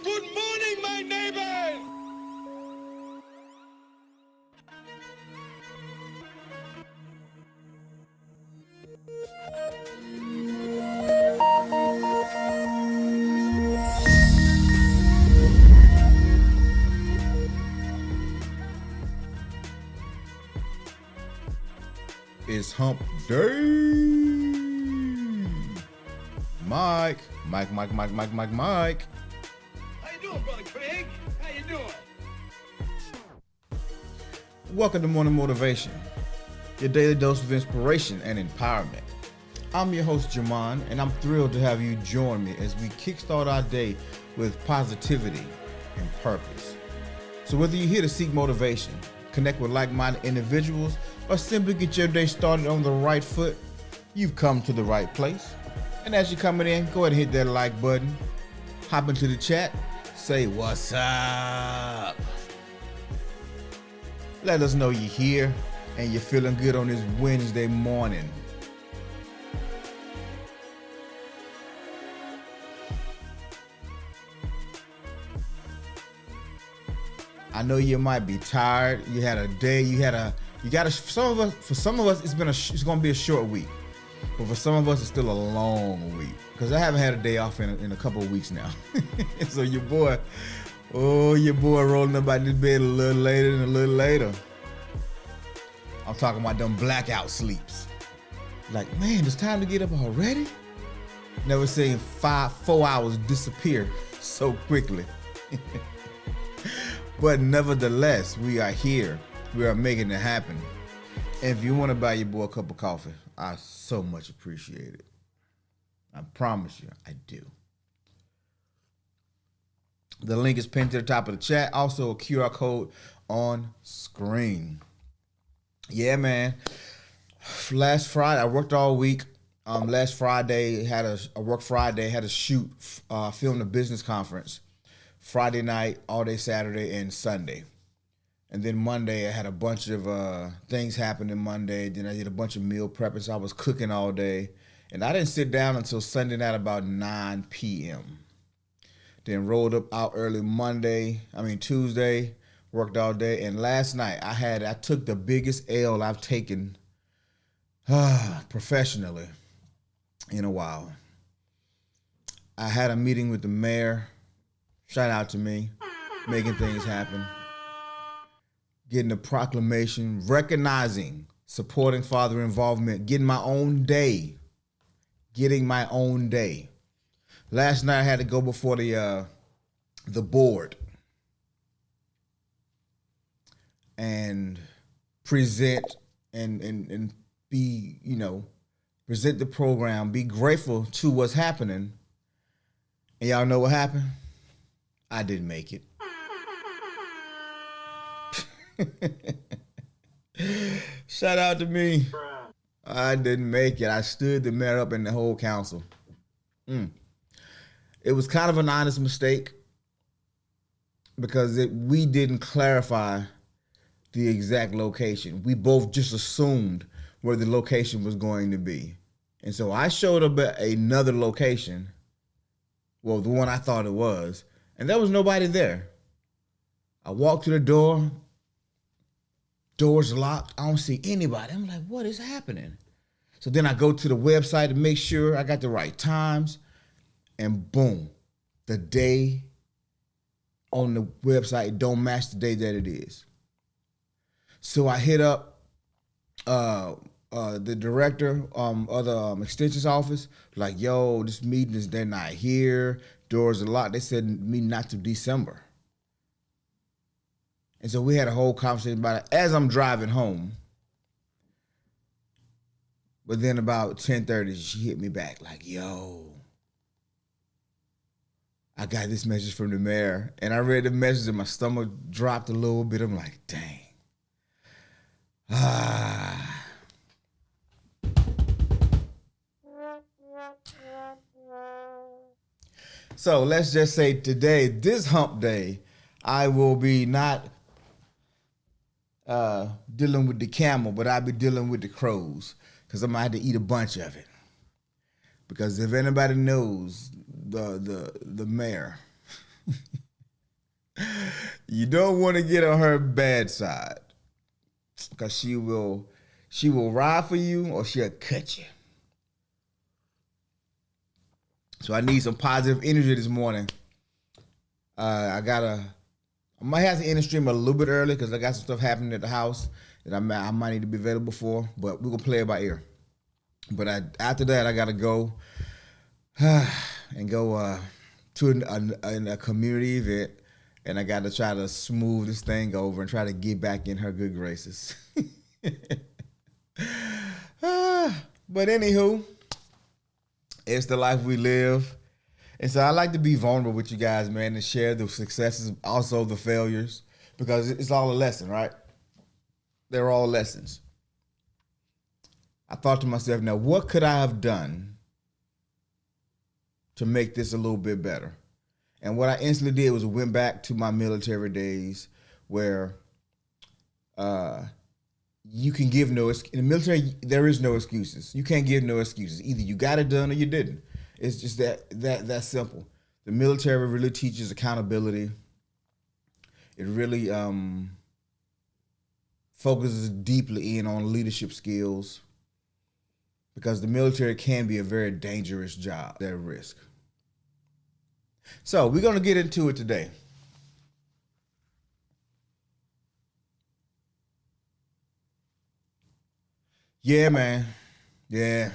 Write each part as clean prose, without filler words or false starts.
Good morning, my neighbors! It's hump day. Mike. How you doing, Brother Craig? How you doing? Welcome to Morning Motivation, your daily dose of inspiration and empowerment. I'm your host, Jamon, and I'm thrilled to have you join me as we kickstart our day with positivity and purpose. So whether you're here to seek motivation, connect with like-minded individuals, or simply get your day started on the right foot, you've come to the right place. And as you're coming in, go ahead and hit that like button, hop into the chat, say what's up. Let us know you're here and you're feeling good on this Wednesday morning. I know you might be tired. You had a day. For some of us, it's gonna be a short week, but for some of us, it's still a long week because I haven't had a day off in a couple of weeks now. So your boy rolling up out this bed a little later and a little later. I'm talking about them blackout sleeps. Like, man, it's time to get up already. Never seen 4 hours disappear so quickly. But nevertheless, we are here. We are making it happen. And if you want to buy your boy a cup of coffee, I so much appreciate it. I promise you, I do. The link is pinned to the top of the chat. Also a QR code on screen. Yeah, man. Last Friday, I worked all week. Last Friday had a work Friday, had a shoot, film a business conference. Friday night, all day Saturday and Sunday. And then Monday I had a bunch of things happening Monday. Then I did a bunch of meal prepping. So I was cooking all day. And I didn't sit down until Sunday night about 9 p.m. Then rolled up out early Tuesday, worked all day. And last night I took the biggest L I've taken professionally in a while. I had a meeting with the mayor. Shout out to me, making things happen. Getting a proclamation, recognizing, supporting father involvement, getting my own day. Last night I had to go before the board and present and be, present the program, be grateful to what's happening. And y'all know what happened? I didn't make it. Shout out to me. I didn't make it. I stood the mayor up and the whole council. It was kind of an honest mistake because we didn't clarify the exact location. We both just assumed where the location was going to be. And so I showed up at another location, well, the one I thought it was, and there was nobody there. I walked to the door, door's locked, I don't see anybody. I'm like, what is happening? So then I go to the website to make sure I got the right times, and boom, the day on the website don't match the day that it is. So I hit up the director of the extensions office, like, yo, this meeting they're not here, doors are locked. They said meeting not till December. And so we had a whole conversation about it as I'm driving home. But then about 10:30, she hit me back like, yo, I got this message from the mayor. And I read the message and my stomach dropped a little bit. I'm like, dang. So let's just say today, this hump day, I will be not dealing with the camel, but I'll be dealing with the crows because I'm gonna have to eat a bunch of it. Because if anybody knows the mayor, you don't want to get on her bad side because she will ride for you or she'll cut you. So I need some positive energy this morning. I might have to end the stream a little bit early because I got some stuff happening at the house that I might need to be available for, but we're gonna play it by ear. But after that, I gotta go and go to a community event, and I gotta try to smooth this thing over and try to get back in her good graces. But anywho, it's the life we live. And so I like to be vulnerable with you guys, man, and share the successes, also the failures, because it's all a lesson, right? They're all lessons. I thought to myself, now what could I have done to make this a little bit better? And what I instantly did was went back to my military days where you can give in the military, there is no excuses. You can't give no excuses. Either you got it done or you didn't. It's just that simple. The military really teaches accountability. It really focuses deeply in on leadership skills because the military can be a very dangerous job. They're at risk. So we're going to get into it today. Yeah, man. Yeah.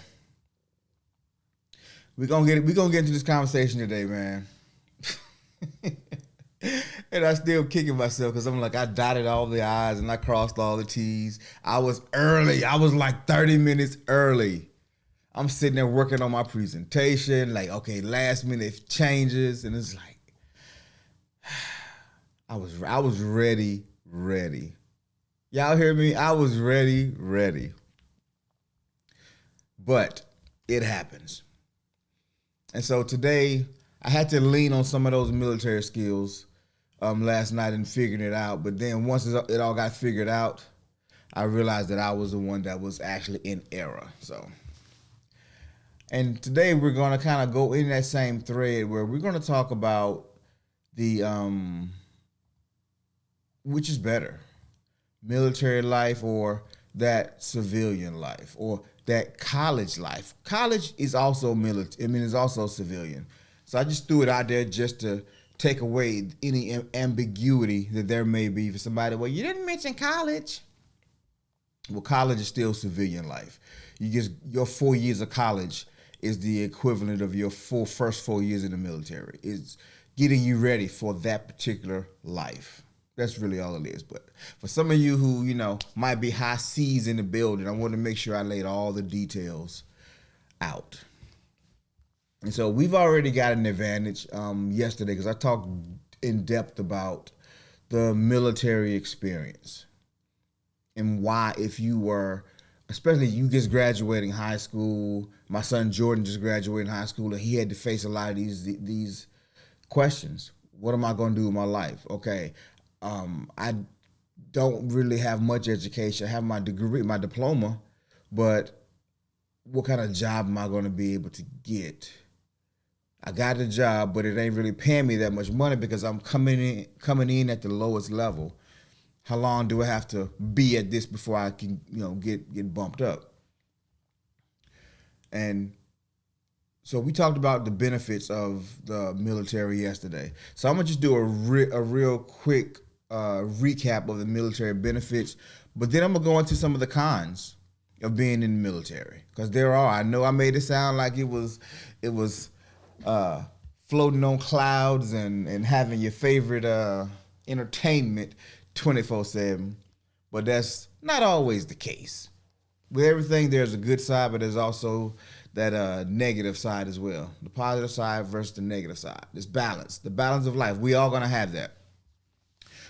We're gonna get into this conversation today, man. And I still kicking myself because I'm like, I dotted all the I's and I crossed all the T's. I was early. I was like 30 minutes early. I'm sitting there working on my presentation, like, okay, last minute changes, and it's like I was ready. Y'all hear me? I was ready. But it happens. And so today I had to lean on some of those military skills last night and figuring it out. But then once it all got figured out, I realized that I was the one that was actually in error. So, and today we're going to kind of go in that same thread where we're going to talk about the which is better, military life or that civilian life or that college life. College is also military. I mean, it's also civilian. So I just threw it out there just to take away any ambiguity that there may be for somebody. Well, you didn't mention college. Well, college is still civilian life. Your 4 years of college is the equivalent of your first 4 years in the military. It's getting you ready for that particular life. That's really all it is. But for some of you who, might be high C's in the building, I want to make sure I laid all the details out. And so we've already got an advantage yesterday because I talked in depth about the military experience and why, if you were, especially you just graduating high school, my son Jordan just graduated high school, and he had to face a lot of these questions. What am I going to do with my life? Okay, I don't really have much education. I have my degree, my diploma, but what kind of job am I going to be able to get? I got a job, but it ain't really paying me that much money because I'm coming in at the lowest level. How long do I have to be at this before I can, get bumped up? And so we talked about the benefits of the military yesterday. So I'm gonna just do a real quick recap of the military benefits, but then I'm gonna go into some of the cons of being in the military, because there are. I know I made it sound like it was floating on clouds and having your favorite entertainment 24/7, but that's not always the case. With everything, there's a good side, but there's also that negative side as well. The positive side versus the negative side. It's balance, the balance of life. We all gonna have that.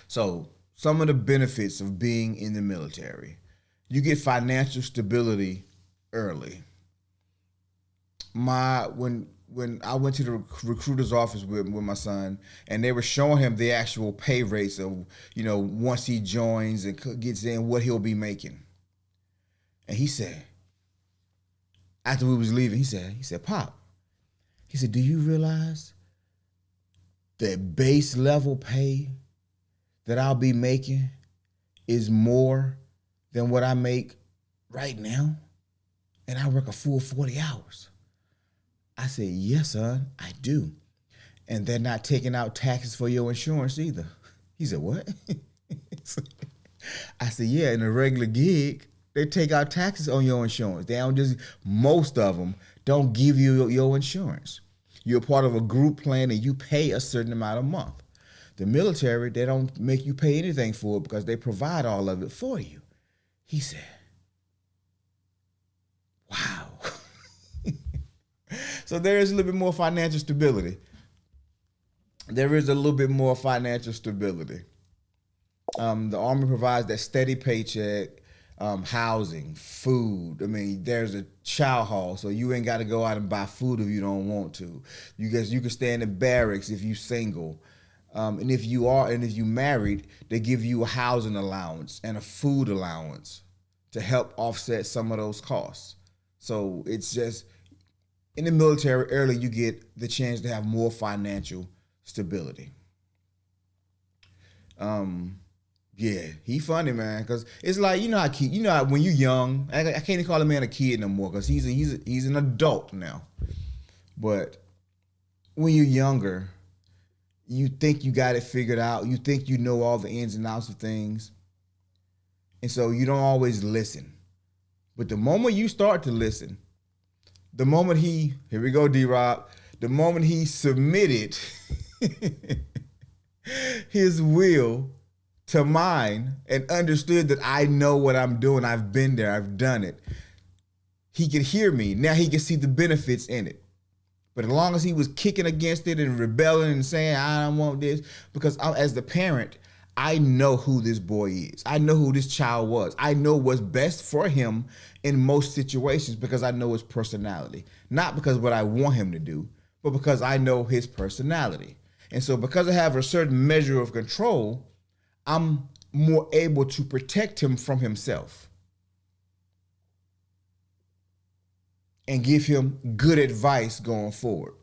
So some of the benefits of being in the military: you get financial stability early. When I went to the recruiter's office with my son, and they were showing him the actual pay rates of, once he joins and gets in, what he'll be making. And he said, after we was leaving, he said, Pop, he said, do you realize the base level pay that I'll be making is more than what I make right now? And I work a full 40 hours. I said, yes, son, I do. And they're not taking out taxes for your insurance either. He said, what? I said, yeah, in a regular gig, they take out taxes on your insurance. They don't most of them don't give you your insurance. You're part of a group plan and you pay a certain amount a month. The military, they don't make you pay anything for it because they provide all of it for you. He said, wow. So there is a little bit more financial stability. There is a little bit more financial stability. The Army provides that steady paycheck, housing, food. I mean, there's a chow hall, so you ain't got to go out and buy food if you don't want to. You can stay in the barracks if you single. And if you married, they give you a housing allowance and a food allowance to help offset some of those costs. So it's just, in the military, early you get the chance to have more financial stability. Yeah, he funny, man, because it's like, how when you're young, I can't even call a man a kid no more because he's an adult now. But when you're younger, you think you got it figured out. You think you know all the ins and outs of things. And so you don't always listen. But the moment you start to listen, the moment here we go, D-Rob, the moment he submitted his will to mine and understood that I know what I'm doing, I've been there, I've done it, he could hear me. Now he can see the benefits in it. But as long as he was kicking against it and rebelling and saying, I don't want this, because as the parent, I know who this boy is. I know who this child was. I know what's best for him in most situations because I know his personality. Not because what I want him to do, but because I know his personality. And so because I have a certain measure of control, I'm more able to protect him from himself and give him good advice going forward.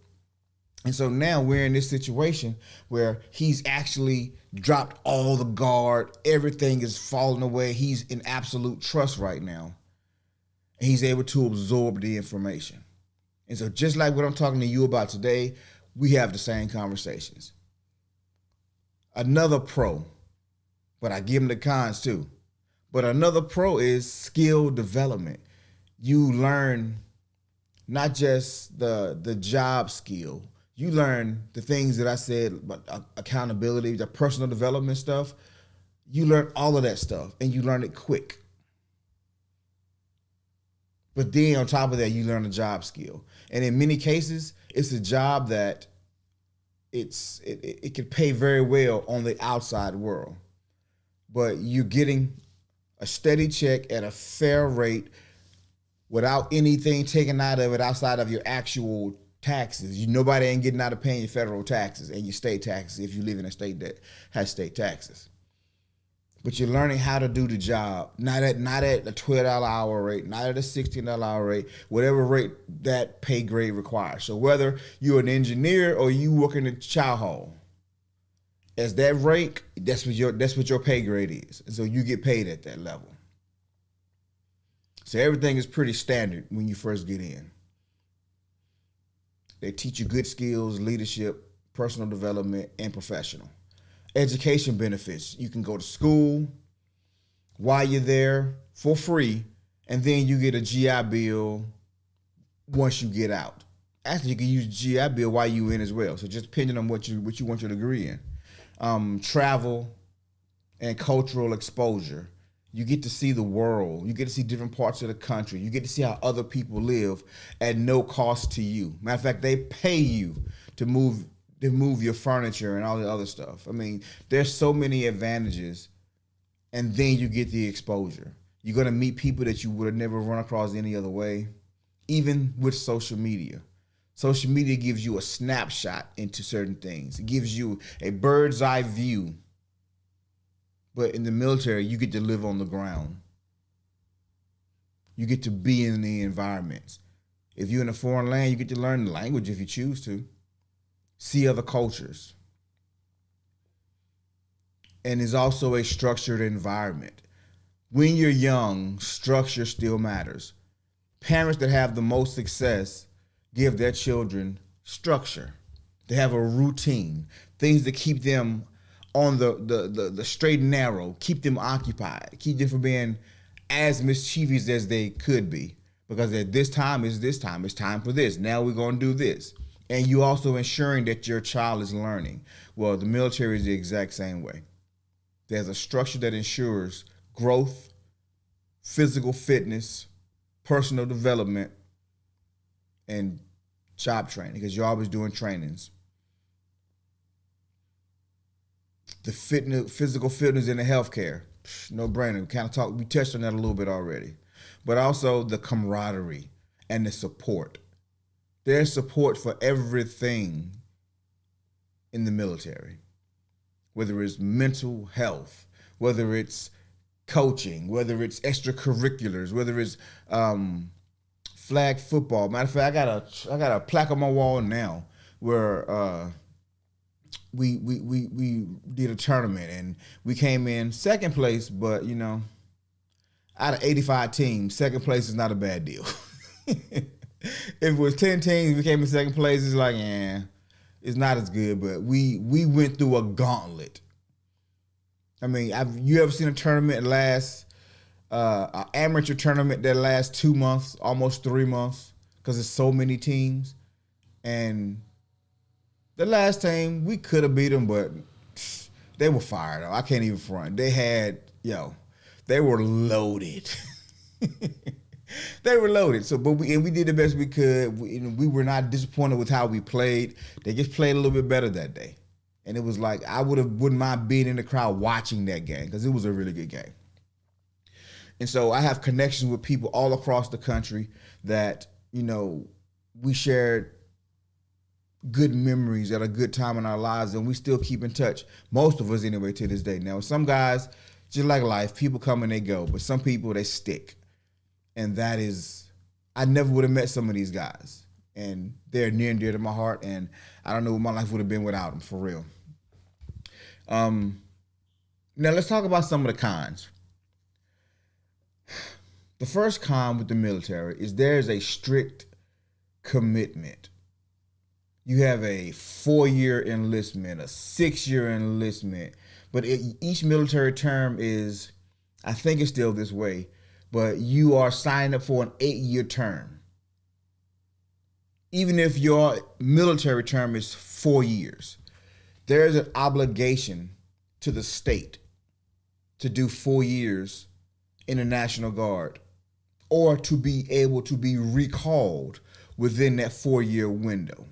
And so now we're in this situation where he's actually dropped all the guard. Everything is falling away. He's in absolute trust right now. And he's able to absorb the information. And so just like what I'm talking to you about today, we have the same conversations. Another pro, but I give him the cons too. But another pro is skill development. You learn not just the job skill. You learn the things that I said about accountability, the personal development stuff. You learn all of that stuff and you learn it quick. But then on top of that, you learn a job skill. And in many cases, it's a job that it can pay very well on the outside world. But you're getting a steady check at a fair rate without anything taken out of it outside of your actual taxes. Nobody ain't getting out of paying your federal taxes and your state taxes if you live in a state that has state taxes. But you're learning how to do the job, not at a $12 hour rate, not at a $16 hour rate, whatever rate that pay grade requires. So whether you're an engineer or you work in a chow hall, as that rate, that's what your pay grade is. And so you get paid at that level. So everything is pretty standard when you first get in. They teach you good skills, leadership, personal development, and professional. Education benefits. You can go to school while you're there for free, and then you get a GI Bill once you get out. Actually, you can use GI Bill while you're in as well. So just depending on what you want your degree in. Travel and cultural exposure. You get to see the world. You get to see different parts of the country. You get to see how other people live at no cost to you. Matter of fact, they pay you to move your furniture and all the other stuff. I mean, there's so many advantages, and then you get the exposure. You're going to meet people that you would have never run across any other way, even with social media. Social media gives you a snapshot into certain things. It gives you a bird's eye view. But in the military, you get to live on the ground. You get to be in the environments. If you're in a foreign land, you get to learn the language if you choose to. See other cultures. And it's also a structured environment. When you're young, structure still matters. Parents that have the most success give their children structure. They have a routine, things that keep them on the straight and narrow, keep them occupied, keep them from being as mischievous as they could be. Because at this time, it's time for this. Now we're going to do this. And you also ensuring that your child is learning. Well, the military is the exact same way. There's a structure that ensures growth, physical fitness, personal development, and job training, because you're always doing trainings. The physical fitness in the healthcare, no brainer. We touched on that a little bit already. But also the camaraderie and the support. There's support for everything in the military, whether it's mental health, whether it's coaching, whether it's extracurriculars, whether it's flag football. Matter of fact, I got a plaque on my wall now where we did a tournament and we came in second place, but out of 85 teams, second place is not a bad deal. If it was 10 teams, we came in second place, it's like, it's not as good, but we went through a gauntlet. I mean, you ever seen a tournament last, an amateur tournament that lasts 2 months, almost 3 months, because there's so many teams? And the last time, we could have beat them, but they were fired up. I can't even front. They were loaded. They were loaded. So, we did the best we could. We were not disappointed with how we played. They just played a little bit better that day. And it was like I wouldn't mind being in the crowd watching that game because it was a really good game. And so I have connections with people all across the country that, we shared good memories at a good time in our lives, and we still keep in touch. Most of us anyway to this day. Now, some guys, just like life, people come and they go, but some people, they stick. And that is, I never would have met some of these guys. And they're near and dear to my heart, and I don't know what my life would have been without them, for real. Now let's talk about some of the cons. The first con with the military is there's a strict commitment. You have a 4-year enlistment, a 6-year enlistment, but each military term is, I think it's still this way, but you are signing up for an 8-year term. Even if your military term is 4 years, there is an obligation to the state to do 4 years in the National Guard or to be able to be recalled within that 4-year window.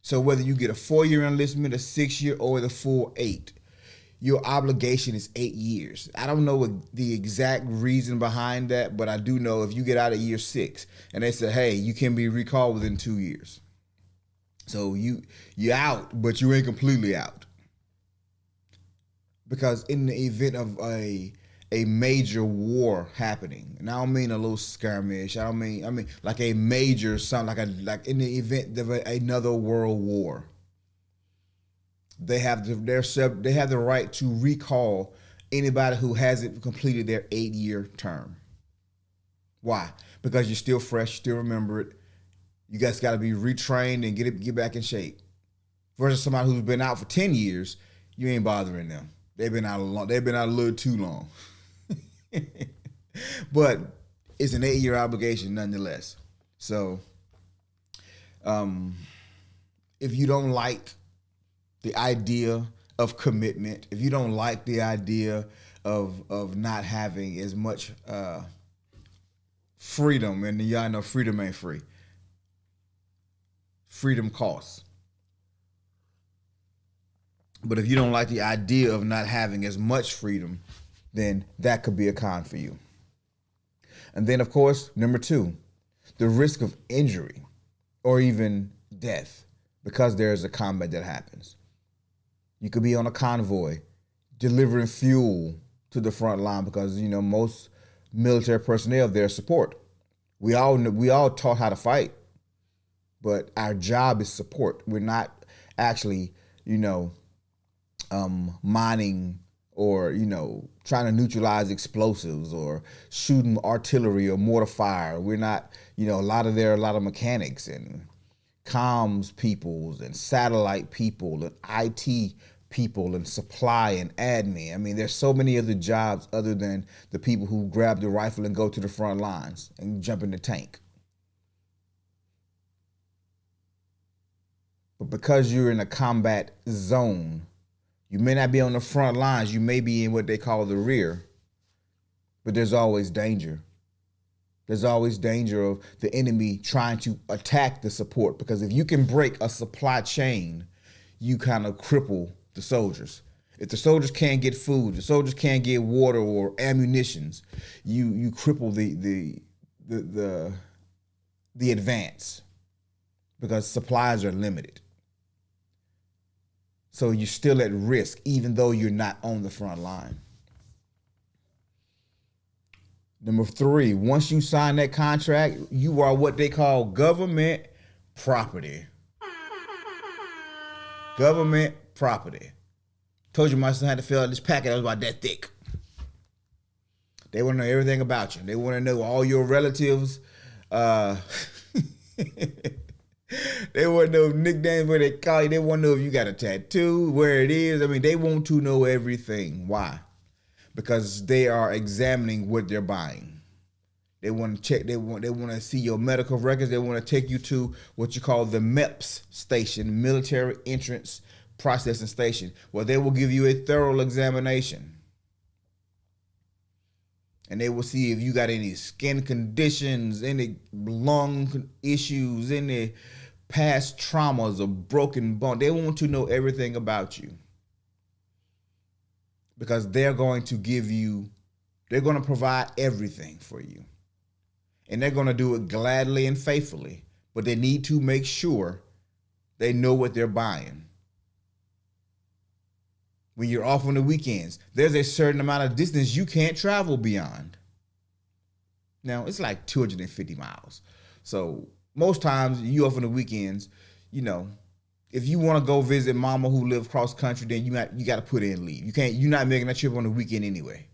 So whether you get a 4-year enlistment, a 6-year, or the full 8, your obligation is 8 years. I don't know what the exact reason behind that, but I do know if you get out of year 6 and they say, hey, you can be recalled within 2 years. So you're out, but you ain't completely out. Because in the event of a major war happening, and I don't mean a little skirmish, I mean like a major something, like in the event of another world war, they have the right to recall anybody who hasn't completed their 8-year term. Why? Because you're still fresh, still remember it. You guys got to be retrained and get back in shape. Versus somebody who's been out for 10 years, you ain't bothering them. They've been out a little too long. But it's an 8-year obligation nonetheless. So if you don't like the idea of commitment, if you don't like the idea of not having as much freedom, and y'all know freedom ain't free. Freedom costs. But if you don't like the idea of not having as much freedom, then that could be a con for you. And then, of course, number 2, the risk of injury or even death because there's a combat that happens. You could be on a convoy delivering fuel to the front line because, most military personnel, their support. We all taught how to fight, but our job is support. We're not actually, mining or, trying to neutralize explosives or shooting artillery or mortar fire. We're not, there are a lot of mechanics and comms peoples and satellite people and IT people and supply and admin. I mean, there's so many other jobs other than the people who grab the rifle and go to the front lines and jump in the tank. But because you're in a combat zone, you may not be on the front lines. You may be in what they call the rear, but there's always danger. There's always danger of the enemy trying to attack the support, because if you can break a supply chain, you kind of cripple the soldiers. If the soldiers can't get food, the soldiers can't get water or ammunitions, you cripple the advance, because supplies are limited. So you're still at risk, even though you're not on the front line. Number 3, once you sign that contract, you are what they call government property. Government property. Told you my son had to fill out this packet that was about that thick. They want to know everything about you. They want to know all your relatives. They want to know nicknames, where they call you. They want to know if you got a tattoo, where it is. I mean, they want to know everything. Why? Because they are examining what they're buying. They want to check. They want to see your medical records. They want to take you to what you call the MEPS station, Military Entrance Processing Station, where they will give you a thorough examination. And they will see if you got any skin conditions, any lung issues, any past traumas, a broken bone. They want to know everything about you because they're going to provide everything for you. And they're going to do it gladly and faithfully, but they need to make sure they know what they're buying. When you're off on the weekends, there's a certain amount of distance you can't travel beyond. Now, it's like 250 miles. So most times you off on the weekends, if you want to go visit mama who lives cross country, then you got to put in leave. You're not making that trip on the weekend anyway.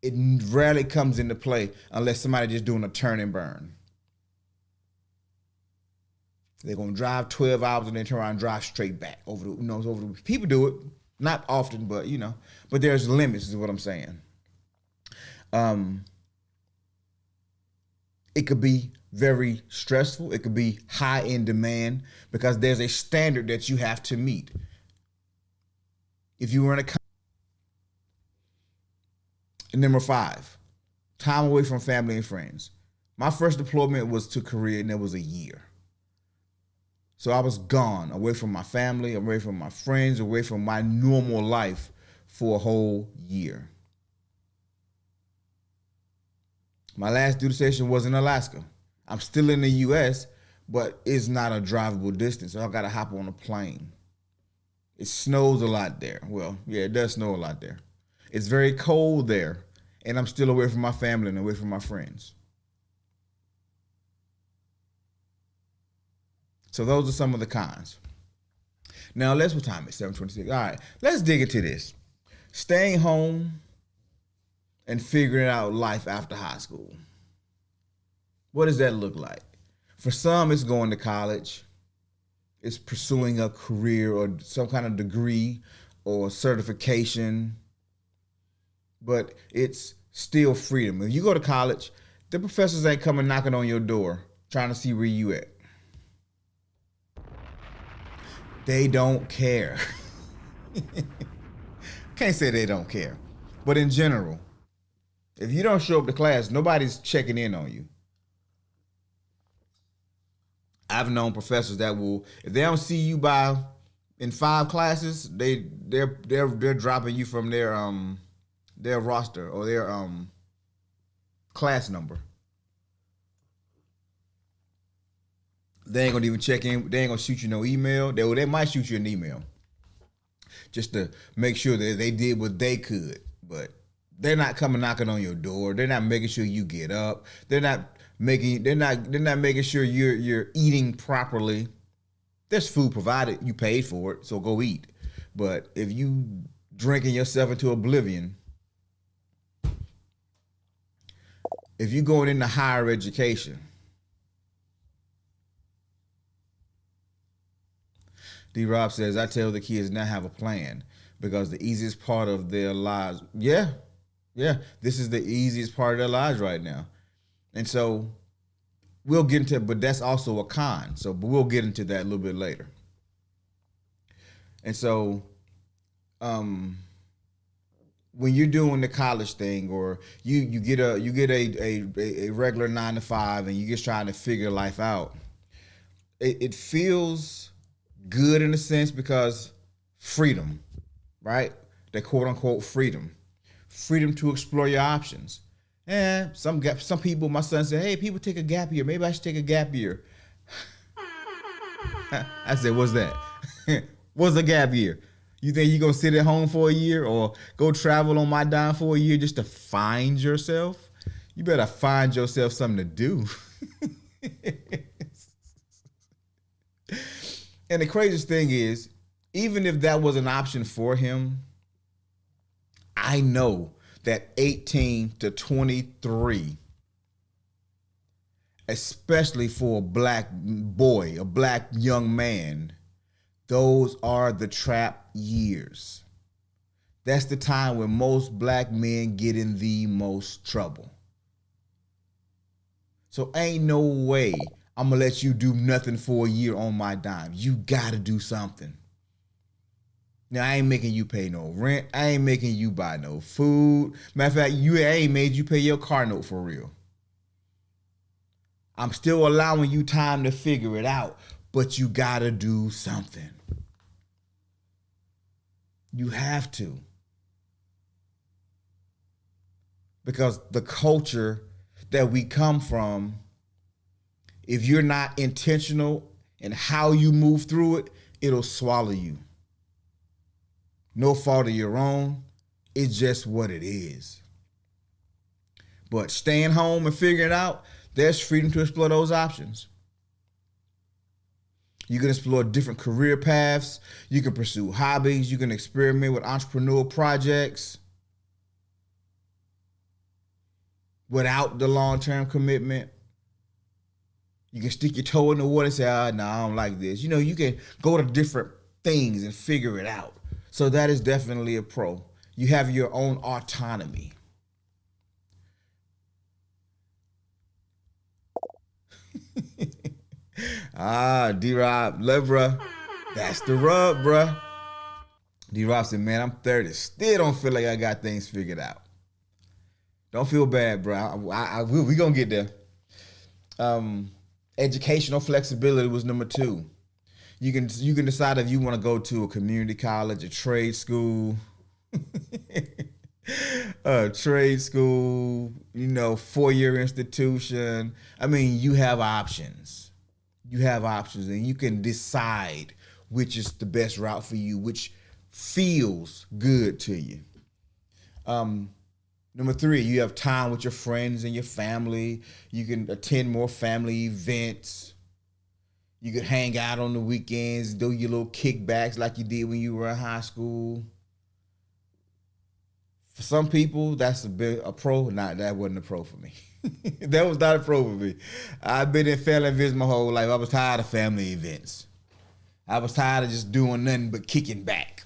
It rarely comes into play unless somebody just doing a turn and burn. They're gonna drive 12 hours and then turn around and drive straight back over the people do it, not often, but but there's limits, is what I'm saying. It could be very stressful. It could be high in demand because there's a standard that you have to meet. If you were in a And number 5, time away from family and friends. My first deployment was to Korea, and it was a year. So I was gone, away from my family, away from my friends, away from my normal life for a whole year. My last duty station was in Alaska. I'm still in the U.S., but it's not a drivable distance, so I got to hop on a plane. It snows a lot there. Well, yeah, it does snow a lot there. It's very cold there, and I'm still away from my family and away from my friends. So those are some of the cons. Now, what time is 7:26? All right, let's dig into this. Staying home and figuring out life after high school. What does that look like? For some, it's going to college. It's pursuing a career or some kind of degree or certification. But it's still freedom. If you go to college, the professors ain't coming knocking on your door trying to see where you at. They don't care. Can't say they don't care. But in general, if you don't show up to class, nobody's checking in on you. I've known professors that will, if they don't see you in 5 classes, they're dropping you from their roster or their class number. They ain't gonna even check in. They ain't gonna shoot you no email. They might shoot you an email just to make sure that they did what they could. But they're not coming knocking on your door. They're not making sure you get up. They're not making sure you're eating properly. There's food provided. You paid for it, so go eat. But if you drinking yourself into oblivion, if you're going into higher education, D-Rob says, I tell the kids not have a plan because the easiest part of their lives, yeah, this is the easiest part of their lives right now. And so we'll get into it, but that's also a con. But we'll get into that a little bit later. And so when you're doing the college thing or you get a regular 9 to 5 and you're just trying to figure life out, it feels good in a sense because freedom, right? The quote unquote freedom to explore your options. And some people, my son said, hey, people take a gap year. Maybe I should take a gap year. I said, what's that? What's a gap year? You think you're going to sit at home for a year or go travel on my dime for a year just to find yourself? You better find yourself something to do. And the craziest thing is, even if that was an option for him, I know that 18 to 23, especially for a black boy, a black young man, those are the trap years. That's the time when most black men get in the most trouble. So ain't no way I'm gonna let you do nothing for a year on my dime. You gotta do something. Now, I ain't making you pay no rent. I ain't making you buy no food. Matter of fact, I ain't made you pay your car note for real. I'm still allowing you time to figure it out, but you gotta do something. You have to. Because the culture that we come from, if you're not intentional in how you move through it, it'll swallow you. No fault of your own. It's just what it is. But staying home and figuring it out, there's freedom to explore those options. You can explore different career paths. You can pursue hobbies. You can experiment with entrepreneurial projects without the long-term commitment. You can stick your toe in the water and say, no, I don't like this. You can go to different things and figure it out. So that is definitely a pro. You have your own autonomy. D-Rob, love, bruh. That's the rub, bruh. D-Rob said, man, I'm 30. Still don't feel like I got things figured out. Don't feel bad, bro. We gonna get there. Educational flexibility was number 2. You can decide if you want to go to a community college, a trade school, a trade school, 4-year institution. I mean, you have options. You have options, and you can decide which is the best route for you, which feels good to you. Number 3, you have time with your friends and your family. You can attend more family events. You can hang out on the weekends, do your little kickbacks like you did when you were in high school. For some people, that's a pro. That wasn't a pro for me. That was not a pro for me. I've been in family events my whole life. I was tired of family events. I was tired of just doing nothing but kicking back.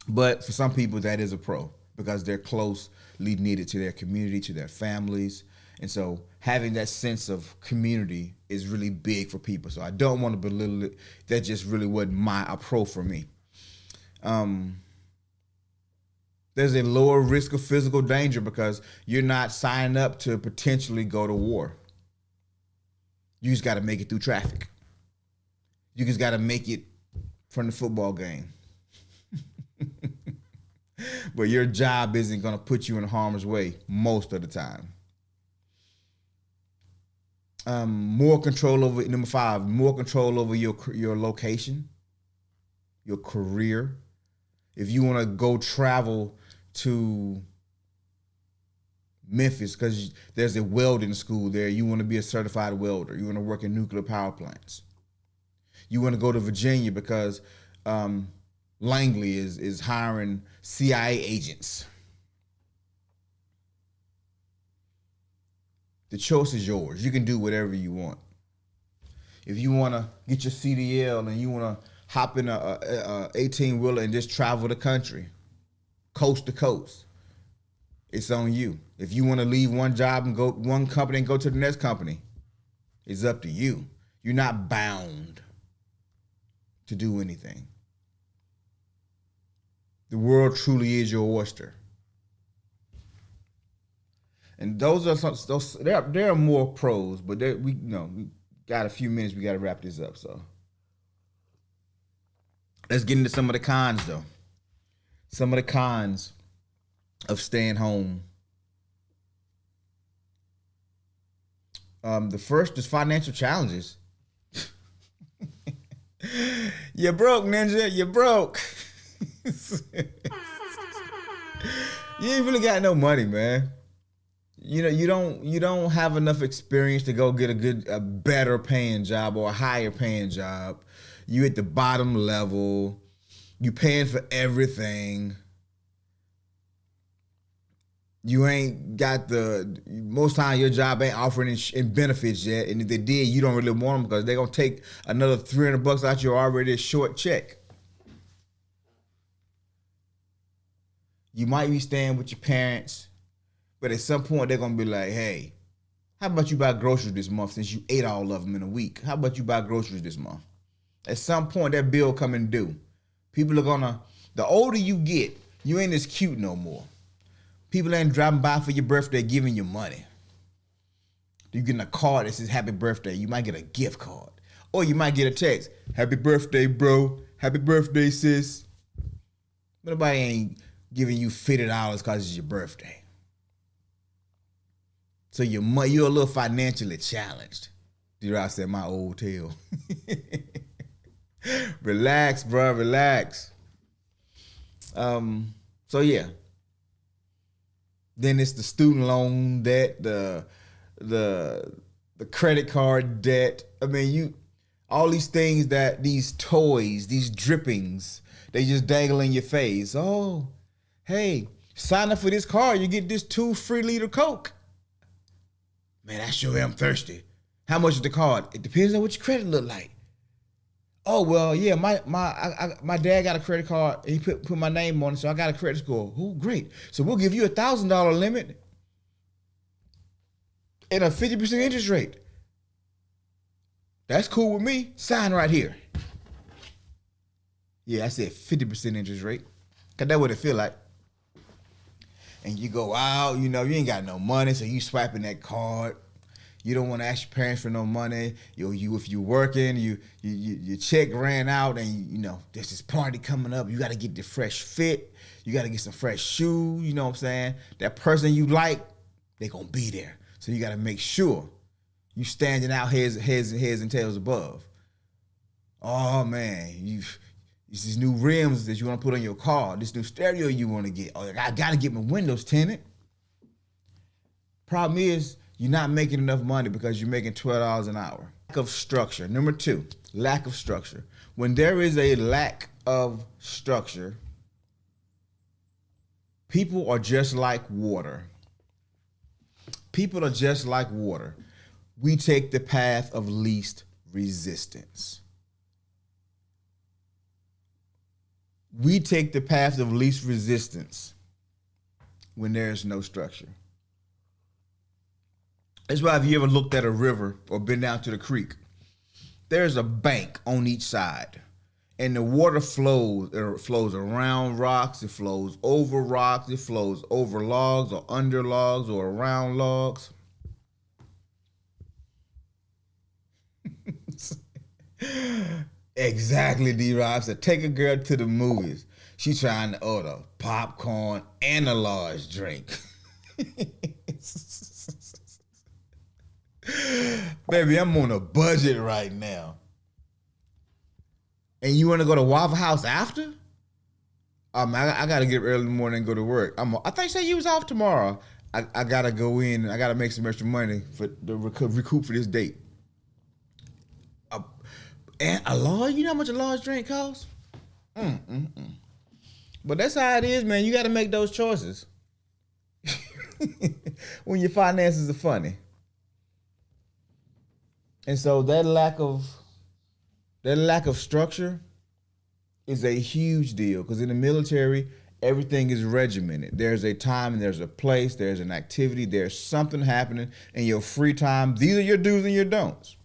But for some people, that is a pro because they're closely knitted to their community, to their families. And so having that sense of community is really big for people. So I don't want to belittle it. That just really wasn't a pro for me. There's a lower risk of physical danger because you're not signing up to potentially go to war. You just got to make it through traffic. You just got to make it from the football game. But your job isn't going to put you in harm's way most of the time. More control over, number 5, more control over your location, your career. If you want to go travel to Memphis because there's a welding school there, you want to be a certified welder. You want to work in nuclear power plants. You want to go to Virginia because Langley is hiring CIA agents. The choice is yours. You can do whatever you want. If you want to get your CDL and you want to hop in a 18-wheeler and just travel the country, coast to coast, it's on you. If you want to leave one job and go one company and go to the next company, it's up to you. You're not bound to do anything. The world truly is your oyster. And those are there are more pros, but we got a few minutes. We got to wrap this up. So let's get into some of the cons, though. Some of the cons of staying home. The first is financial challenges. You're broke, ninja. You're broke. You ain't really got no money, man. You don't have enough experience to go get a better paying job or a higher paying job. You at the bottom level. You paying for everything. You ain't got most time your job ain't offering in benefits yet. And if they did, you don't really want them because they're going to take another $300 out your already short check. You might be staying with your parents, but at some point they're going to be like, hey, how about you buy groceries this month since you ate all of them in a week? How about you buy groceries this month? At some point that bill coming due. People are the older you get, you ain't as cute no more. People ain't driving by for your birthday giving you money. You getting a card that says happy birthday. You might get a gift card. Or you might get a text. Happy birthday, bro. Happy birthday, sis. But nobody ain't giving you $50 because it's your birthday. So you're a little financially challenged. I said my old tale. Relax, bro. Relax. So yeah. Then it's the student loan debt, the credit card debt. I mean, all these things these toys, these drippings, they just dangle in your face. Oh, hey, sign up for this card, you get this 2 free liter Coke. Man, I sure am thirsty. How much is the card? It depends on what your credit look like. Oh, well, yeah, my dad got a credit card. He put my name on it, so I got a credit score. Oh, great. So we'll give you $1,000 limit and a 50% interest rate. That's cool with me. Sign right here. Yeah, I said 50% interest rate. Because that's what it feel like. And you go out, you ain't got no money, so you swiping that card. You don't want to ask your parents for no money. If you're working, your check ran out, and there's this party coming up. You got to get the fresh fit. You got to get some fresh shoes. You know what I'm saying? That person you like, they gonna be there. So you got to make sure you standing out heads and tails above. Oh man, it's these new rims that you want to put on your car. This new stereo you want to get. Oh, I got to get my windows tinted. Problem is, you're not making enough money because you're making $12 an hour. Lack of structure. Number 2, lack of structure. When there is a lack of structure, people are just like water. People are just like water. We take the path of least resistance. We take the path of least resistance when there is no structure. That's why if you ever looked at a river or been down to the creek, there's a bank on each side. And the water flows. It flows around rocks. It flows over rocks. It flows over logs or under logs or around logs. Exactly, D-Rob said, take a girl to the movies. She's trying to order popcorn and a large drink. Baby, I'm on a budget right now. And you want to go to Waffle House after? I got to get up early in the morning and go to work. I thought you said you was off tomorrow. I got to go in. I got to make some extra money to recoup for this date. And a large, you know how much a large drink costs? But that's how it is, man. You got to make those choices when your finances are funny. And so that lack of structure is a huge deal, because in the military, everything is regimented. There's a time and there's a place, there's an activity, there's something happening in your free time. These are your do's and your don'ts.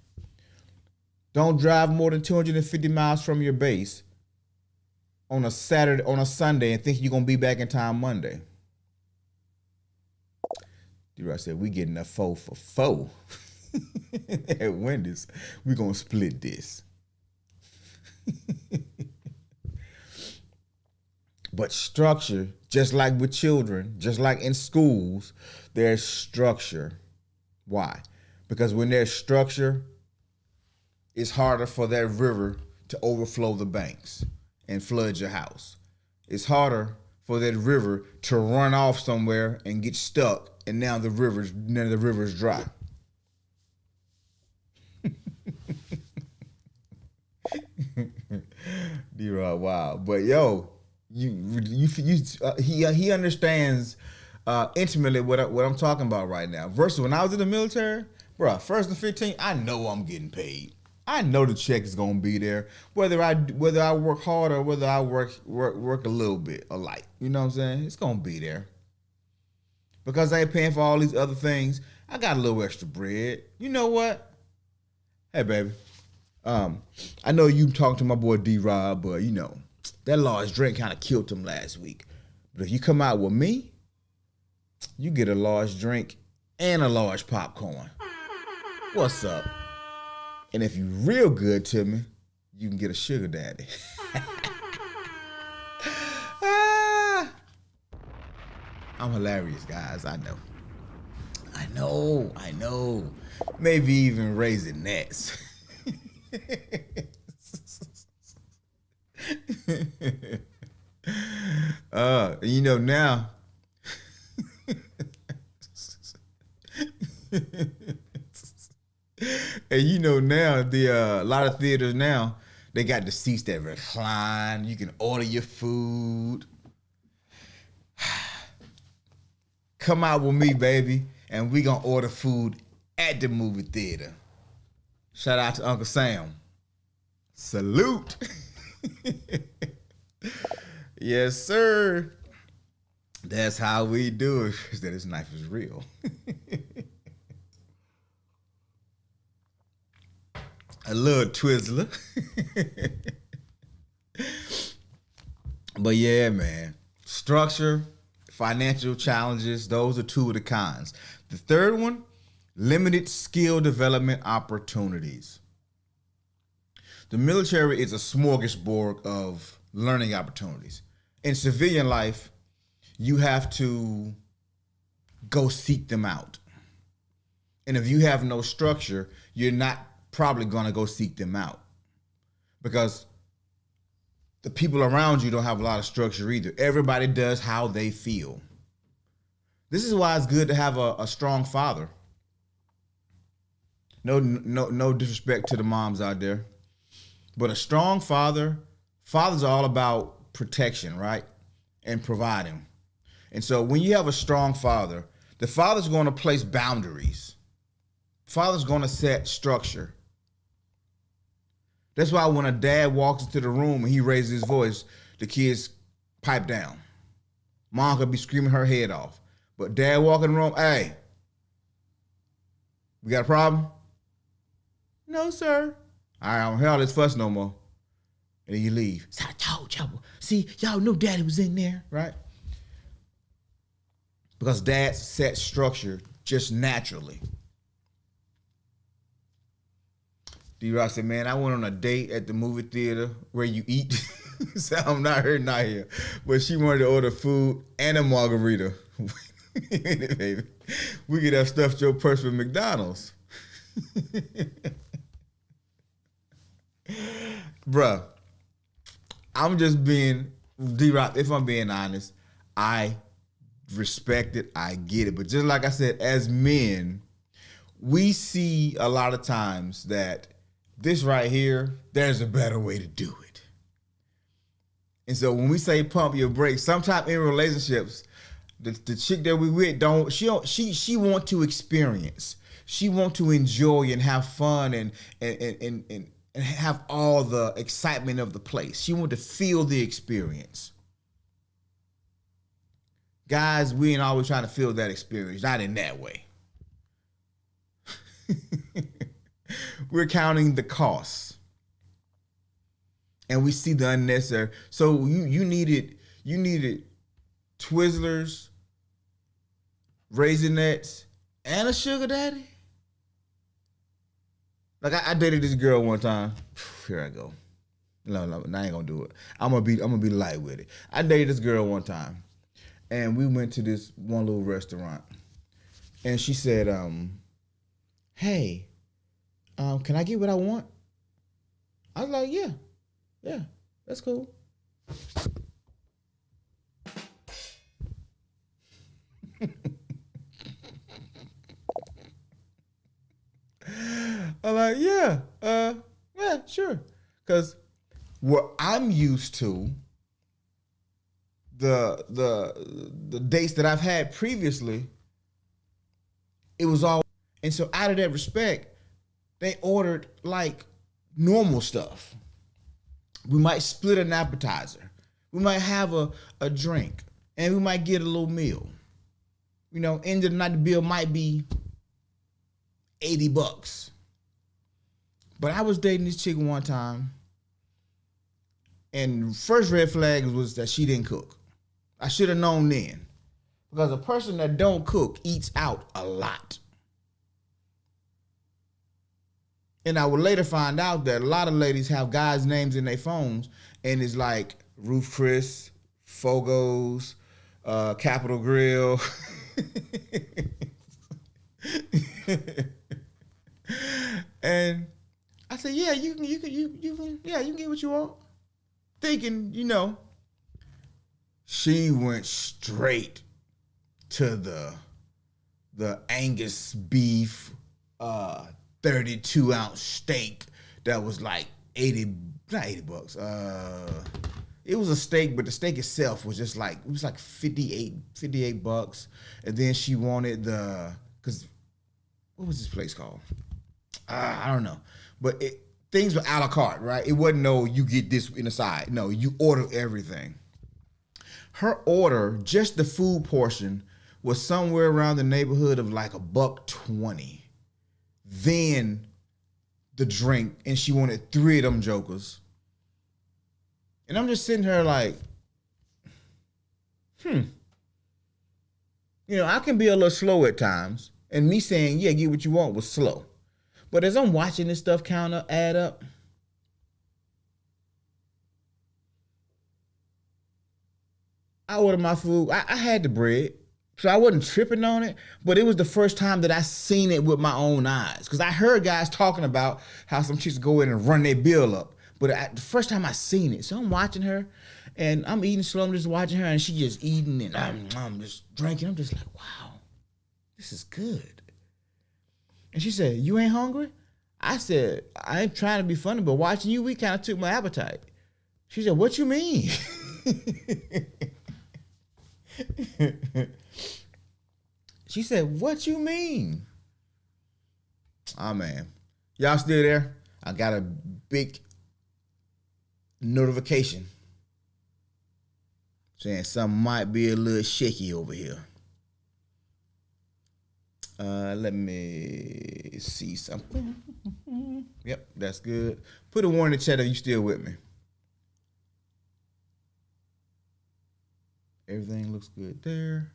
Don't drive more than 250 miles from your base on a Sunday and think you're gonna be back in time Monday. I said, we getting a 4 for 4. At Wendy's, we're gonna split this. But structure, just like with children, just like in schools, there's structure. Why? Because when there's structure, it's harder for that river to overflow the banks and flood your house. It's harder for that river to run off somewhere and get stuck, and now the river's dry. D-Rod, wow. But yo, he understands intimately what I'm talking about right now. Versus when I was in the military, bro, 1st and 15th, I know I'm getting paid. I know the check is gonna be there, whether I work hard or whether I work a little bit or light. You know what I'm saying? It's gonna be there. Because I ain't paying for all these other things, I got a little extra bread. You know what? Hey, baby. I know you talking to my boy D-Rob, but that large drink kind of killed him last week. But if you come out with me, you get a large drink and a large popcorn. What's up? And if you real good to me, you can get a sugar daddy. Ah, I'm hilarious, guys. I know. I know. Maybe even raising nets. You know now. And you know now a lot of theaters now, they got the seats that recline. You can order your food. Come out with me, baby, and we gonna order food at the movie theater. Shout out to Uncle Sam. Salute. Yes, sir. That's how we do it. That this knife is real. A little Twizzler. But yeah, man. Structure, financial challenges, those are two of the cons. The third one, limited skill development opportunities. The military is a smorgasbord of learning opportunities. In civilian life, you have to go seek them out. And if you have no structure, you're not probably going to go seek them out because the people around you don't have a lot of structure either. Everybody does how they feel. This is why it's good to have a strong father. No disrespect to the moms out there, but a strong father, fathers are all about protection, right? And providing. And so when you have a strong father, the father's going to place boundaries. Father's going to set structure. That's why when a dad walks into the room and he raises his voice, the kids pipe down. Mom could be screaming her head off. But dad walk in the room, hey, we got a problem? No, sir. All right, I don't hear all this fuss no more. And then you leave. So I told y'all. See, y'all knew daddy was in there, right? Because dad set structure just naturally. D-Rock said, man, I went on a date at the movie theater where you eat. So I'm not here. But she wanted to order food and a margarita. Baby, we could have stuffed your purse with McDonald's. Bruh, I'm just being, D-Rock, if I'm being honest, I respect it, I get it. But just like I said, as men, we see a lot of times that this right here, there's a better way to do it. And so when we say pump your brakes, sometimes in relationships, the chick that we with she want to experience. She want to enjoy and have fun and have all the excitement of the place. She want to feel the experience. Guys, we ain't always trying to feel that experience, not in that way. We're counting the costs. And we see the unnecessary. So you needed Twizzlers, Raisinets, and a sugar daddy? Like I dated this girl one time. Here I go. No, I ain't gonna do it. I'm gonna be light with it. I dated this girl one time, and we went to this one little restaurant, and she said, "Hey, can I get what I want?" I was like, "Yeah, that's cool." I'm like, yeah, sure. Because what I'm used to, the dates that I've had previously, it was all, and so out of that respect, they ordered like normal stuff. We might split an appetizer. We might have a drink, and we might get a little meal. You know, end of the night, the bill might be $80. But I was dating this chick one time, and first red flag was that she didn't cook. I should have known then, because a person that don't cook eats out a lot. And I would later find out that a lot of ladies have guys' names in their phones, and it's like Ruth Chris, Fogos, Capital Grill. And I said, yeah, you can get what you want. Thinking, she went straight to the Angus beef 32-ounce steak that was like not 80 bucks. It was a steak, but the steak itself was just like, it was like 58 bucks. And then she wanted what was this place called? I don't know. But things were a la carte, right? It wasn't you get this in the side. No, you order everything. Her order, just the food portion, was somewhere around the neighborhood of like $1.20. Then the drink, and she wanted 3 of them jokers. And I'm just sitting here like, I can be a little slow at times. And me saying, yeah, get what you want was slow. But as I'm watching this stuff add up, I ordered my food. I had the bread, so I wasn't tripping on it. But it was the first time that I seen it with my own eyes. Because I heard guys talking about how some chicks go in and run their bill up. But the first time I seen it, so I'm watching her, and I'm eating slow. I'm just watching her, and she just eating, and I'm just drinking. I'm just like, wow, this is good. And she said, you ain't hungry? I said, I ain't trying to be funny, but watching you, we kind of took my appetite. She said, what you mean? She said, what you mean? Oh, man. Y'all still there? I got a big notification saying something might be a little shaky over here. Let me see something. Yep, that's good. Put a one in the chat if you still with me. Everything looks good there.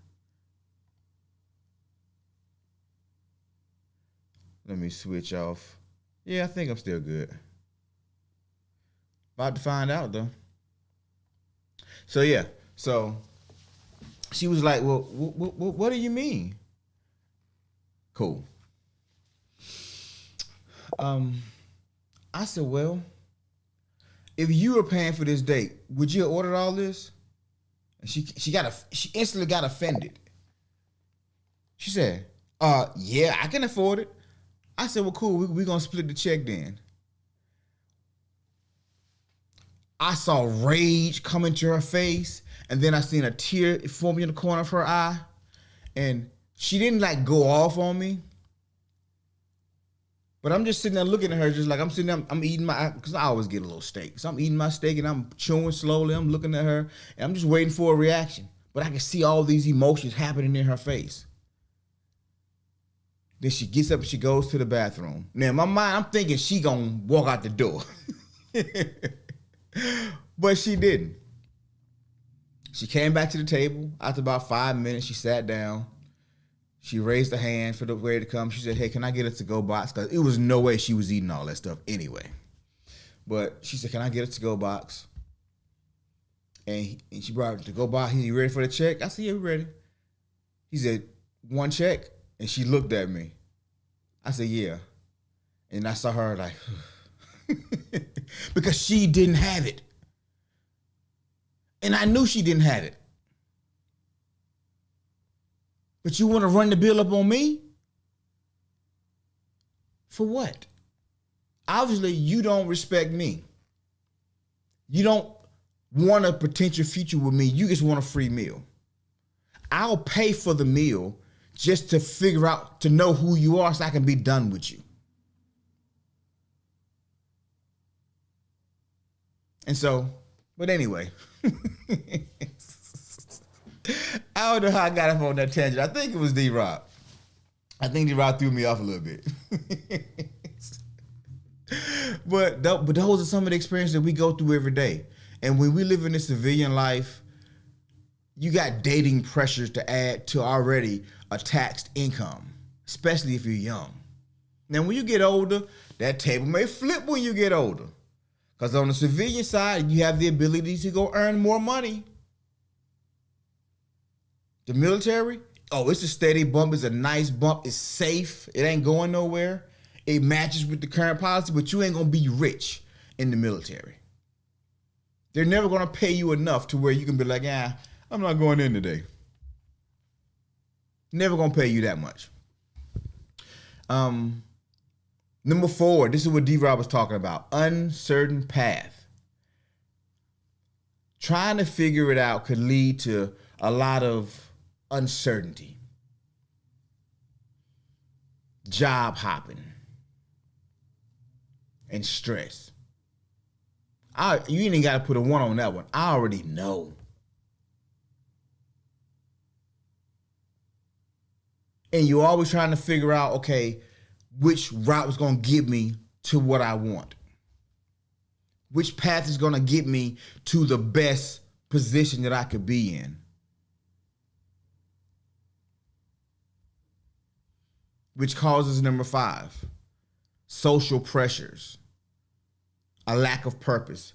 Let me switch off. Yeah, I think I'm still good. About to find out though. So yeah, she was like, well, what do you mean? Cool. I said, well, if you were paying for this date, would you have ordered all this? And she instantly got offended. She said, yeah, I can afford it. I said, well, cool, we're gonna split the check then. I saw rage come into her face, and then I seen a tear forming in the corner of her eye, and she didn't like go off on me. But I'm just sitting there looking at her, just like I'm sitting there, I'm eating because I always get a little steak. So I'm eating my steak and I'm chewing slowly. I'm looking at her and I'm just waiting for a reaction. But I can see all these emotions happening in her face. Then she gets up and she goes to the bathroom. Now in my mind, I'm thinking she gonna walk out the door. But she didn't. She came back to the table. After about 5 minutes, she sat down. She raised her hand for the waiter to come. She said, hey, can I get a to-go box? Because it was no way she was eating all that stuff anyway. But she said, can I get a to-go box? And she brought a to-go box. You ready for the check? I said, yeah, we're ready. He said, one check? And she looked at me. I said, yeah. And I saw her like, because she didn't have it. And I knew she didn't have it. But you want to run the bill up on me? For what? Obviously, you don't respect me. You don't want a potential future with me. You just want a free meal. I'll pay for the meal just to figure out, to know who you are so I can be done with you. And so, but anyway. I don't know how I got off on that tangent. I think it was D-Rock. I think D-Rock threw me off a little bit. But those are some of the experiences that we go through every day. And when we live in this civilian life, you got dating pressures to add to already a taxed income, especially if you're young. Now, when you get older, that table may flip when you get older. Because on the civilian side, you have the ability to go earn more money. The military, oh, it's a steady bump. It's a nice bump. It's safe. It ain't going nowhere. It matches with the current policy, but you ain't going to be rich in the military. They're never going to pay you enough to where you can be like, I'm not going in today. Never going to pay you that much. Number 4, this is what D-Rob was talking about. Uncertain path. Trying to figure it out could lead to a lot of uncertainty. Job hopping. And stress. You ain't got to put a 1 on that one. I already know. And you're always trying to figure out, okay, which route is going to get me to what I want. Which path is going to get me to the best position that I could be in. Which causes number 5, social pressures. A lack of purpose.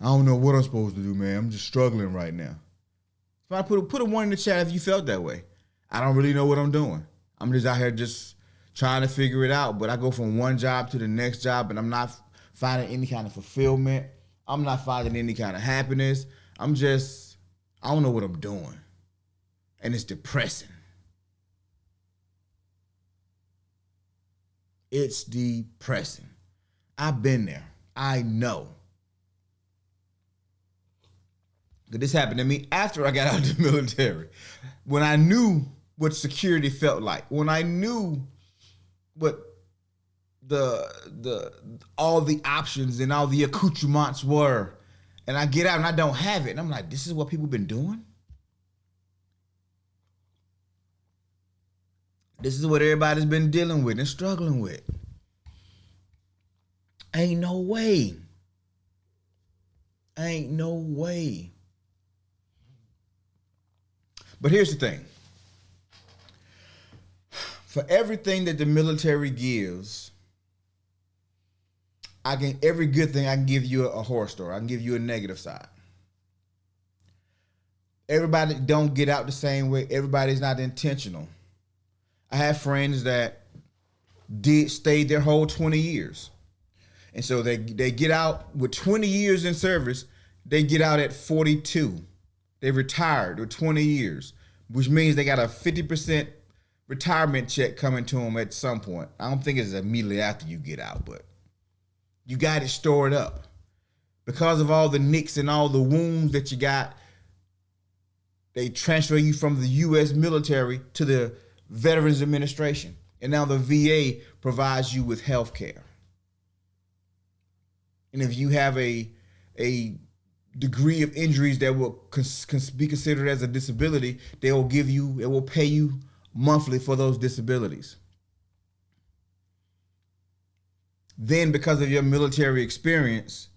I don't know what I'm supposed to do, man. I'm just struggling right now. So I put a 1 in the chat if you felt that way. I don't really know what I'm doing. I'm just out here just trying to figure it out. But I go from one job to the next job and I'm not finding any kind of fulfillment. I'm not finding any kind of happiness. I don't know what I'm doing. And it's depressing. It's depressing. I've been there. I know. This happened to me after I got out of the military. When I knew what security felt like. When I knew what all the options and all the accoutrements were. And I get out and I don't have it. And I'm like, this is what people been doing? This is what everybody's been dealing with and struggling with. Ain't no way. Ain't no way. But here's the thing. For everything that the military gives, every good thing, I can give you a horror story. I can give you a negative side. Everybody don't get out the same way. Everybody's not intentional. I have friends that stayed their whole 20 years. And so they get out with 20 years in service. They get out at 42. They retired with 20 years, which means they got a 50% retirement check coming to them at some point. I don't think it's immediately after you get out, but you got it stored up. Because of all the nicks and all the wounds that you got, they transfer you from the U.S. military to the Veterans Administration. And now the VA provides you with health care. And if you have a degree of injuries that will be considered as a disability, it will pay you monthly for those disabilities. Then because of your military experience,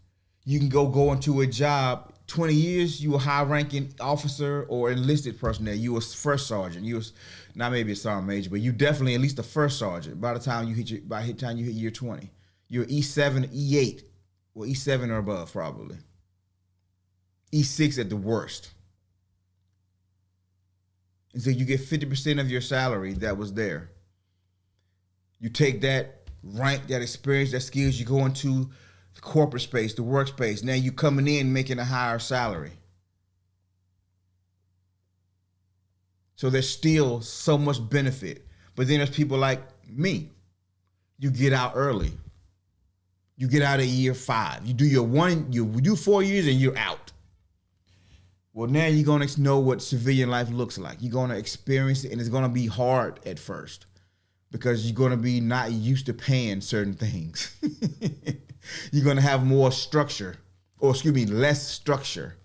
you can go into a job. 20 years, you a high-ranking officer or enlisted personnel. You was first sergeant. You was not maybe a sergeant major, but you definitely at least a first sergeant by the time you hit year 20. You're E7, E8. Well, E7 or above, probably. E6 at the worst. And so you get 50% of your salary that was there. You take that rank, that experience, that skills, you go into the corporate space, the workspace. Now you coming in making a higher salary. So there's still so much benefit. But then there's people like me. You get out early. You get out at year 5. You do 4 years and you're out. Well, now you're going to know what civilian life looks like. You're going to experience it, and it's going to be hard at first because you're going to be not used to paying certain things. You're going to have more structure, less structure.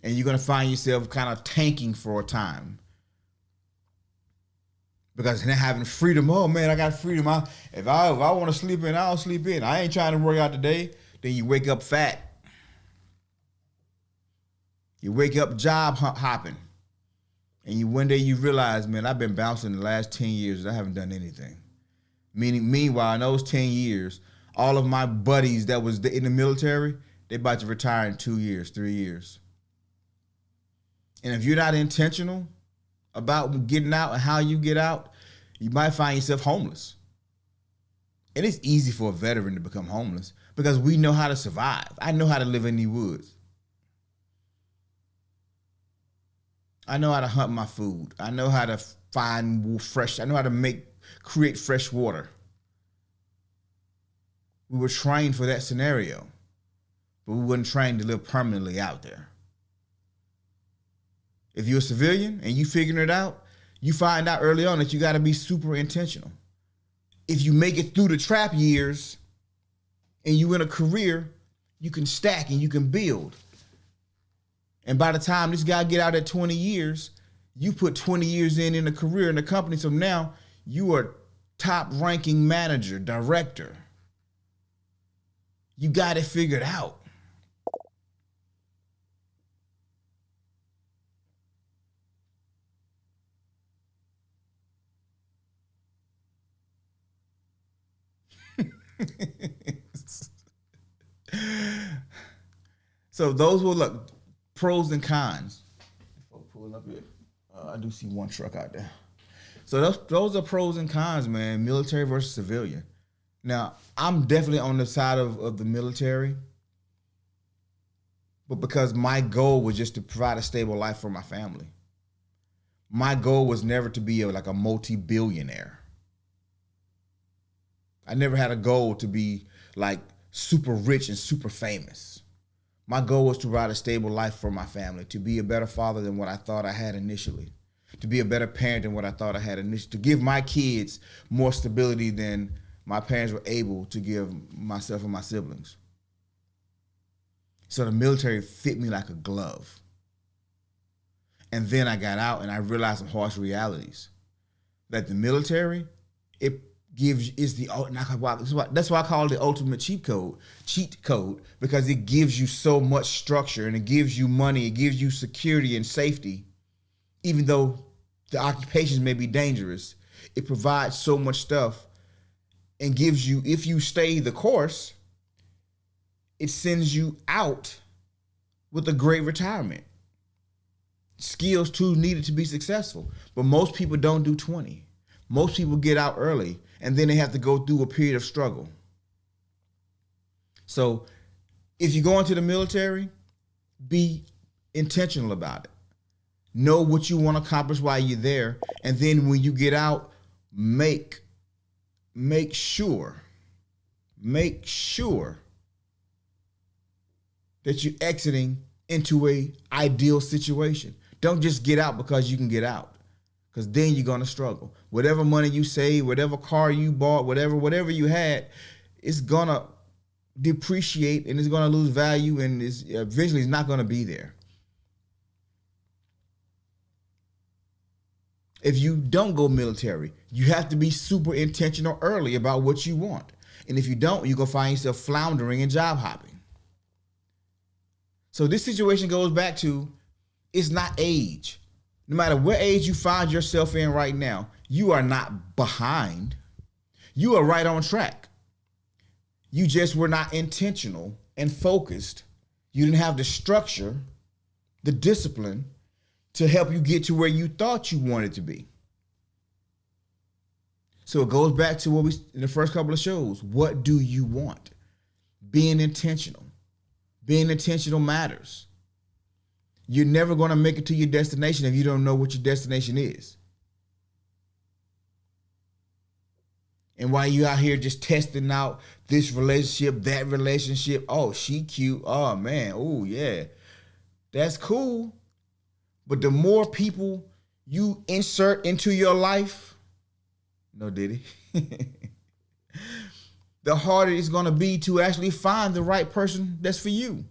And you're going to find yourself kind of tanking for a time. Because now having freedom, oh man, I got freedom. If I want to sleep in, I'll sleep in. I ain't trying to work out today. Then you wake up fat. You wake up job hopping. And one day you realize, man, I've been bouncing the last 10 years and I haven't done anything. Meanwhile, in those 10 years, all of my buddies that was in the military, they about to retire in 2 years, 3 years. And if you're not intentional about getting out and how you get out, you might find yourself homeless. And it's easy for a veteran to become homeless because we know how to survive. I know how to live in the woods. I know how to hunt my food. I know how to find fresh. I know how to create fresh water. We were trained for that scenario, but we weren't trained to live permanently out there. If you're a civilian and you figuring it out, you find out early on that you got to be super intentional. If you make it through the trap years and you in a career, you can stack and you can build. And by the time this guy get out at 20 years, you put 20 years in a career in the company. So now you are top ranking manager, director. You got it figured out. So those will look pros and cons. Pulling up here, I do see one truck out there. So those are pros and cons, man. Military versus civilian. Now I'm definitely on the side of the military, but because my goal was just to provide a stable life for my family. My goal was never to be like a multi-billionaire. I never had a goal to be like super rich and super famous. My goal was to provide a stable life for my family, to be a better father than what I thought I had initially, to be a better parent than what I thought I had initially, to give my kids more stability than my parents were able to give myself and my siblings. So the military fit me like a glove. And then I got out and I realized some harsh realities. That the military, that's why I call it the ultimate cheat code, because it gives you so much structure and it gives you money, it gives you security and safety. Even though the occupations may be dangerous, it provides so much stuff and gives you, if you stay the course, it sends you out with a great retirement. Skills too needed to be successful, but most people don't do 20. Most people get out early and then they have to go through a period of struggle. So if you go into the military, be intentional about it. Know what you want to accomplish while you're there. And then when you get out, make sure that you're exiting into a ideal situation. Don't just get out because you can get out. Because then you're going to struggle. Whatever money you save, whatever car you bought, whatever you had, it's going to depreciate and it's going to lose value and eventually it's not going to be there. If you don't go military, you have to be super intentional early about what you want. And if you don't, you're going to find yourself floundering and job hopping. So this situation goes back to, it's not age. No matter what age you find yourself in right now, you are not behind. You are right on track. You just were not intentional and focused. You didn't have the structure, the discipline to help you get to where you thought you wanted to be. So it goes back to what we in the first couple of shows. What do you want? Being intentional. Being intentional matters. You're never going to make it to your destination if you don't know what your destination is. And while you out here just testing out this relationship, that relationship, oh, she cute, oh man, oh yeah, that's cool. But the more people you insert into your life, no Diddy, the harder it's going to be to actually find the right person that's for you.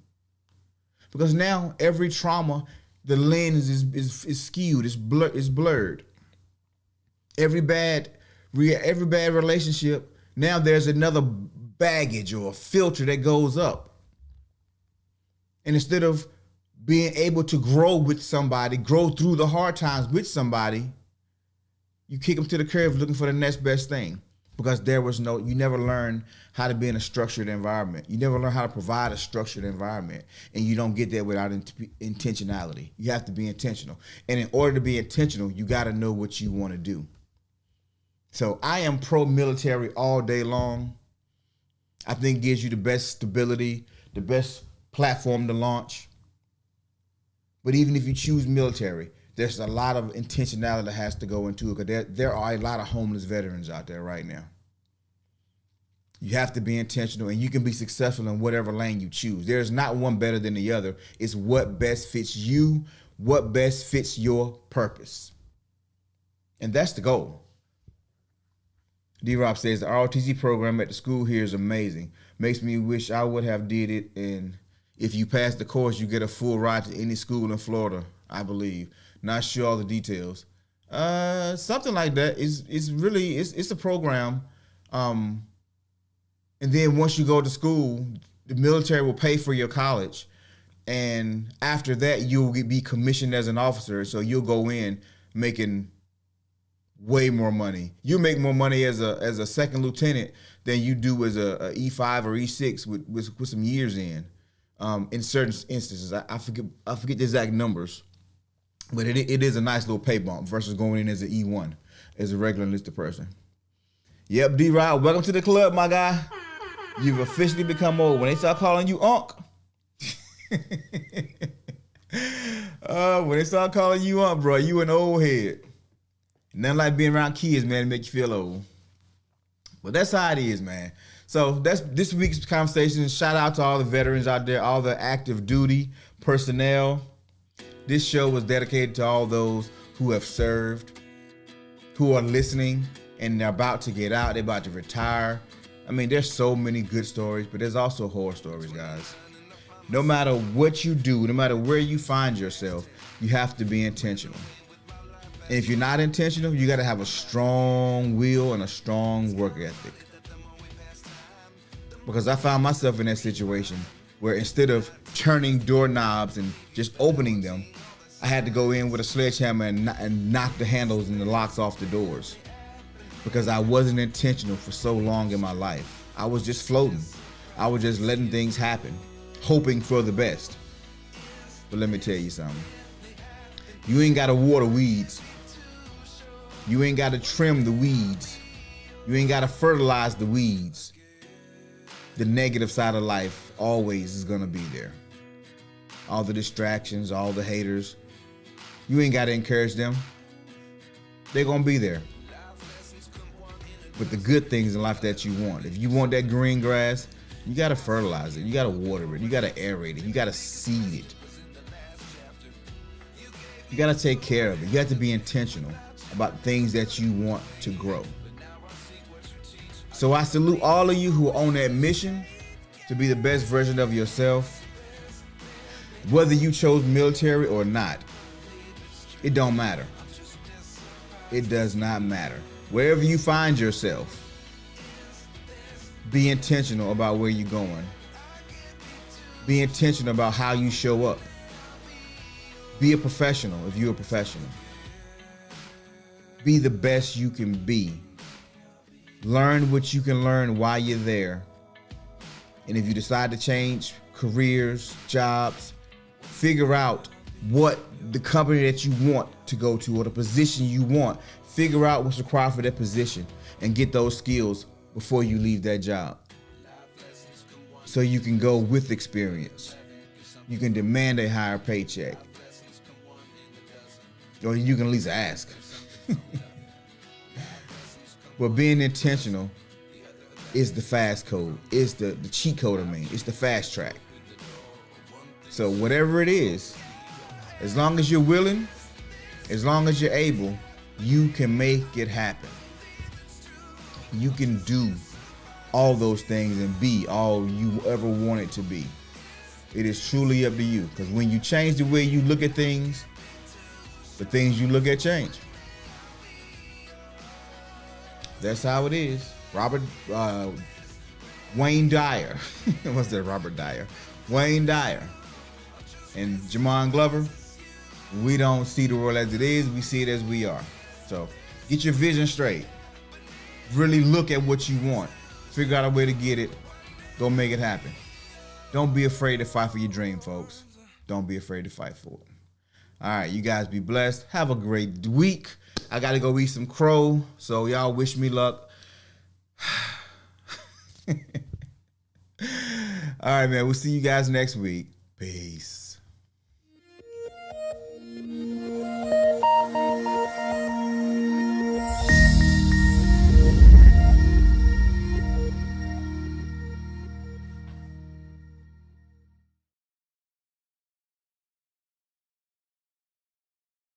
Because now every trauma, the lens is skewed, it's blurred. Every bad relationship, now there's another baggage or a filter that goes up. And instead of being able to grow with somebody, grow through the hard times with somebody, you kick them to the curb looking for the next best thing. because you never learn how to be in a structured environment. You never learn how to provide a structured environment, and you don't get that without intentionality. You have to be intentional. And in order to be intentional, you got to know what you want to do. So I am pro-military all day long. I think it gives you the best stability, the best platform to launch. But even if you choose military, there's a lot of intentionality that has to go into it, because there are a lot of homeless veterans out there right now. You have to be intentional, and you can be successful in whatever lane you choose. There's not one better than the other. It's what best fits you, what best fits your purpose. And that's the goal. D-Rob says, the ROTC program at the school here is amazing. Makes me wish I would have did it, and if you pass the course, you get a full ride to any school in Florida, I believe. Not sure all the details. Something like that. It's a program. And then once you go to school, the military will pay for your college. And after that, you'll be commissioned as an officer. So you'll go in making way more money. You make more money as a second lieutenant than you do as a E5 or E6 with some years in certain instances. I forget the exact numbers. But it is a nice little pay bump versus going in as an E1, as a regular enlisted person. Yep, D-Rod, welcome to the club, my guy. You've officially become old. When they start calling you Unc, when they start calling you Unc, bro, you an old head. Nothing like being around kids, man, to make you feel old. But that's how it is, man. So that's this week's conversation. Shout out to all the veterans out there, all the active duty personnel. This show was dedicated to all those who have served, who are listening, and they're about to get out, they're about to retire. I mean, there's so many good stories, but there's also horror stories, guys. No matter what you do, no matter where you find yourself, you have to be intentional. And if you're not intentional, you got to have a strong will and a strong work ethic. Because I found myself in that situation where instead of turning doorknobs and just opening them, I had to go in with a sledgehammer and knock the handles and the locks off the doors, because I wasn't intentional for so long in my life. I was just floating. I was just letting things happen, hoping for the best. But let me tell you something. You ain't got to water weeds. You ain't got to trim the weeds. You ain't got to fertilize the weeds. The negative side of life always is going to be there. All the distractions, all the haters. You ain't got to encourage them. They're going to be there. But the good things in life that you want. If you want that green grass, you got to fertilize it. You got to water it. You got to aerate it. You got to seed it. You got to take care of it. You have to be intentional about things that you want to grow. So I salute all of you who are on that mission to be the best version of yourself. Whether you chose military or not, it don't matter. It does not matter. Wherever you find yourself, be intentional about where you're going. Be intentional about how you show up. Be a professional if you're a professional. Be the best you can be. Learn what you can learn while you're there. And if you decide to change careers, jobs, figure out what the company that you want to go to or the position you want. Figure out what's required for that position and get those skills before you leave that job. So you can go with experience. You can demand a higher paycheck. Or you can at least ask. But being intentional is the fast code. It's the cheat code, it's the fast track. So whatever it is, as long as you're willing, as long as you're able, you can make it happen. You can do all those things and be all you ever wanted to be. It is truly up to you. Because when you change the way you look at things, the things you look at change. That's how it is. Wayne Dyer. What's that? Robert Dyer. Wayne Dyer. And Jamon Glover. We don't see the world as it is. We see it as we are. So get your vision straight. Really look at what you want. Figure out a way to get it. Go make it happen. Don't be afraid to fight for your dream, folks. Don't be afraid to fight for it. All right, you guys be blessed. Have a great week. I got to go eat some crow, so y'all wish me luck. All right, man. We'll see you guys next week. Peace.